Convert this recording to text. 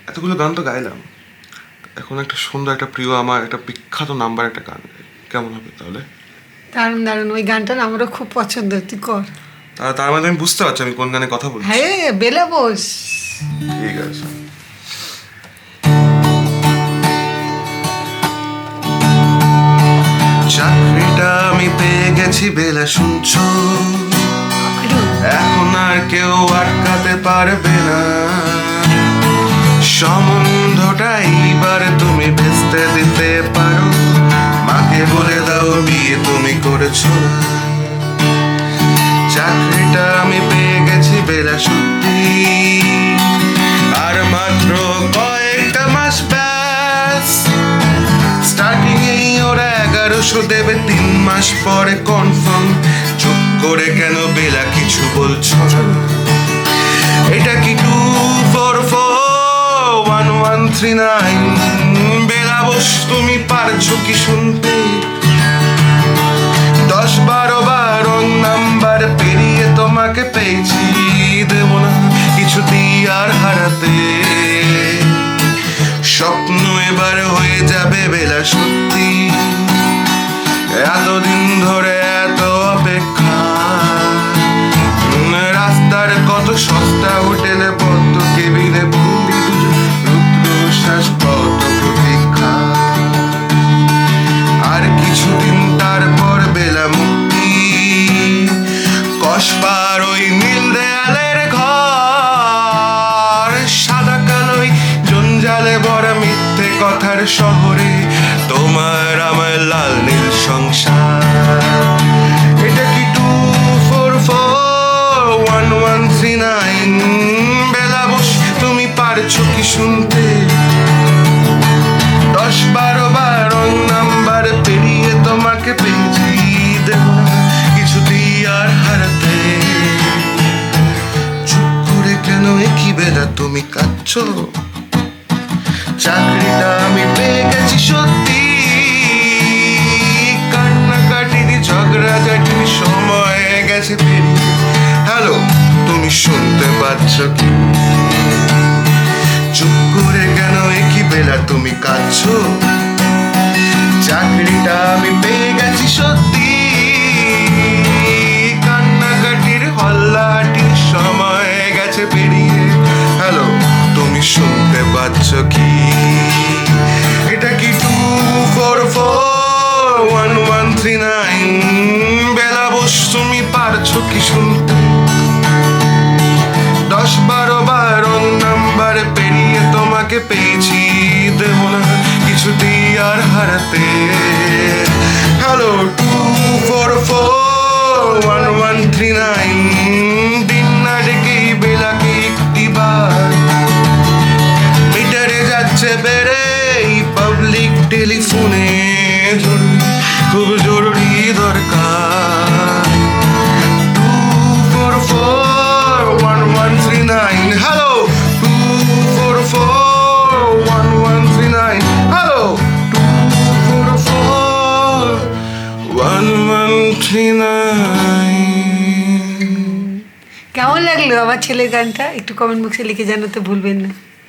এতগুলো গান তো গাইলাম, এখন একটা সুন্দর একটা প্রিয় আমার একটা বিখ্যাত নাম্বার একটা গান গাই, কেমন হবে তাহলে? দারুণ দারুণ, ওই গানটা না আমারও খুব পছন্দ, তুই কর। তার মধ্যে আমি বুঝতে পারছি আমি কোন গানে কথা বলছি। হ্যাঁ, বেলে বস। ঠিক আছে। চাকরিটা আমি পেয়ে গেছি বেলা, শুনছো? এখন আর কেউ আটকাতে পারবে না, সম্বন্ধটা এইবার তুমি ভেস্তে দিতে পারো, মাকে বলে দাও বিয়ে তুমি করেছো না। চাকরিটা আমি পেয়ে গেছি বেলা সত্যি, আর মাত্র কয়েকটা মাস ব্যাস, স্টার্টিং এই ওরা 1100 দেবে, 3 মাস পরে কনফার্ম। চুপ করে কেন বেলা কিছু বলছো না? এটা কি 2441139? বেলা বস তুমি পারছো কি শুনতে? 10-12 বার রং নাম্বার পেরিয়ে তোমাকে পেয়েছি, দেব না কিছুতেই আর হারাতে। স্বপ্ন এবার হয়ে যাবে বেলা সত্যি, এতদিন ধরে এত অপেক্ষা, রাস্তার কত সস্তা হোটেলে পদ্ম কেবিনে বন্দি দুজন, রুদ্রশ্বাস কত প্রতীক্ষা। আর কিছুদিন তারপর বেলা মুক্তি, কসবার ওই নীল দেয়ালের ঘর, সাদা কালোই জঞ্জালে ভরা মিথ্যে কথার শহরে তোমার আমার লাল নীল সংসার। এটা কি 2441139? বেলা বস তুমি পারছো কি শুনতে? 10-12 বার রং নাম্বার পেরিয়ে তোমাকে পেয়েছি, দেব না কিছুতেই আর হারাতে। চুপ করে কেন একই বেলা তুমি কাঁদছো? চাকরিটা আমি পেয়ে গেছি সত্যি, কান্নাকাটির ঝগড়াঝাটির সময় গেছে পেরিয়ে। হ্যালো, তুমি শুনতে পাচ্ছ কি? চুপ করে কেন একই বেলা তুমি কাঁদছো? চাকরিটা আমি পেয়ে গেছি সত্যি, কান্নাকাটির হল্লাটির সময় গেছে পেরিয়ে। হ্যালো, তুমি শুনতে পাচ্ছ কি? এটা কি 2441139? বেলা বস তুমি পারছো কি শুনতে? 10-12 বার রং নাম্বার পেরিয়ে তোমাকে পেয়েছি, দেব না কিছুতেই আর হারাতে। হ্যালো, 2441139, দিন না ডেকেই বেলাকে একটিবার, মিটারে যাচ্ছে বেড়ে পাবলিক টেলিফোনে, খুব জরুরি দরকার। 2441139, হ্যালো 2441139, হ্যালো 2441139। কেমন লাগলো আমার ছেলের গানটা? একটু কমেন্ট বক্সে লিখে জানাতে ভুলবেন না।